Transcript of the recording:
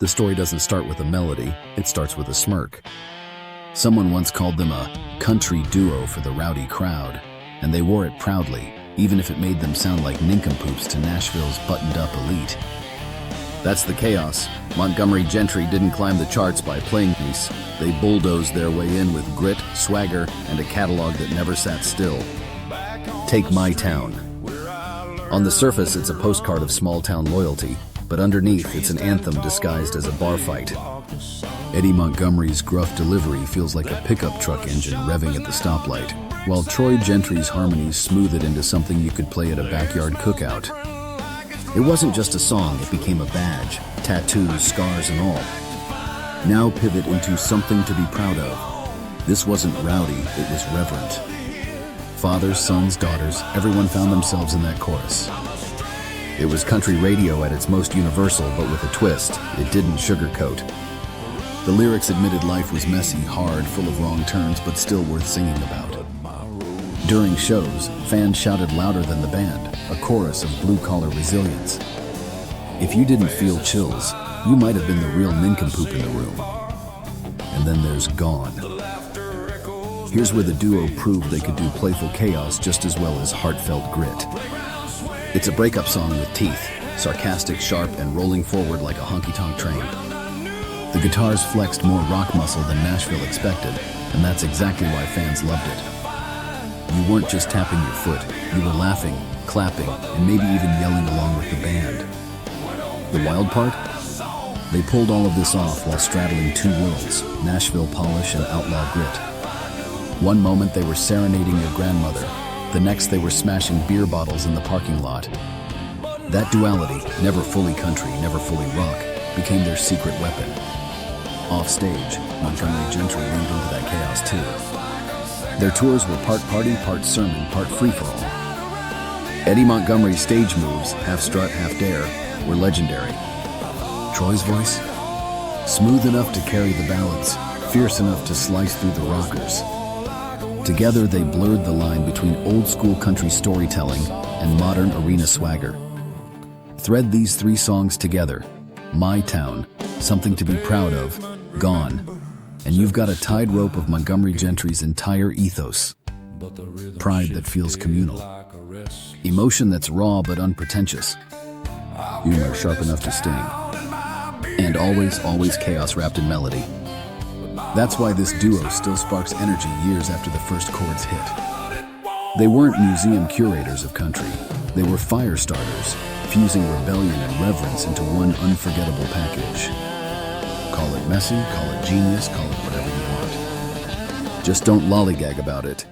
The story doesn't start with a melody, it starts with a smirk. Someone once called them a country duo for the rowdy crowd, and they wore it proudly, even if it made them sound like nincompoops to Nashville's buttoned-up elite. That's the chaos. Montgomery Gentry didn't climb the charts by playing peace. They bulldozed their way in with grit, swagger, and a catalog that never sat still. Take My Town. On the surface, it's a postcard of small-town loyalty, but underneath, it's an anthem disguised as a bar fight. Eddie Montgomery's gruff delivery feels like a pickup truck engine revving at the stoplight, while Troy Gentry's harmonies smooth it into something you could play at a backyard cookout. It wasn't just a song, it became a badge, tattoos, scars, and all. Now pivot into something to be proud of. This wasn't rowdy, it was reverent. Fathers, sons, daughters, everyone found themselves in that chorus. It was country radio at its most universal, but with a twist. It didn't sugarcoat. The lyrics admitted life was messy, hard, full of wrong turns, but still worth singing about. During shows, fans shouted louder than the band, a chorus of blue-collar resilience. If you didn't feel chills, you might have been the real nincompoop in the room. And then there's Gone. Here's where the duo proved they could do playful chaos just as well as heartfelt grit. It's a breakup song with teeth, sarcastic, sharp, and rolling forward like a honky-tonk train. The guitars flexed more rock muscle than Nashville expected, and that's exactly why fans loved it. You weren't just tapping your foot, you were laughing, clapping, and maybe even yelling along with the band. The wild part? They pulled all of this off while straddling two worlds, Nashville polish and outlaw grit. One moment they were serenading your grandmother, the next they were smashing beer bottles in the parking lot. That duality, never fully country, never fully rock, became their secret weapon. Off stage, Montgomery Gentry leaned into that chaos too. Their tours were part party, part sermon, part free-for-all. Eddie Montgomery's stage moves, half strut, half dare, were legendary. Troy's voice? Smooth enough to carry the ballads, fierce enough to slice through the rockers. Together, they blurred the line between old-school country storytelling and modern arena swagger. Thread these three songs together, My Town, Something to Be Proud of, Gone, and you've got a tied rope of Montgomery Gentry's entire ethos. Pride that feels communal. Emotion that's raw but unpretentious. Humor sharp enough to sting. And always, always chaos wrapped in melody. That's why this duo still sparks energy years after the first chords hit. They weren't museum curators of country. They were fire starters, fusing rebellion and reverence into one unforgettable package. Call it messy, call it genius, call it whatever you want. Just don't lollygag about it.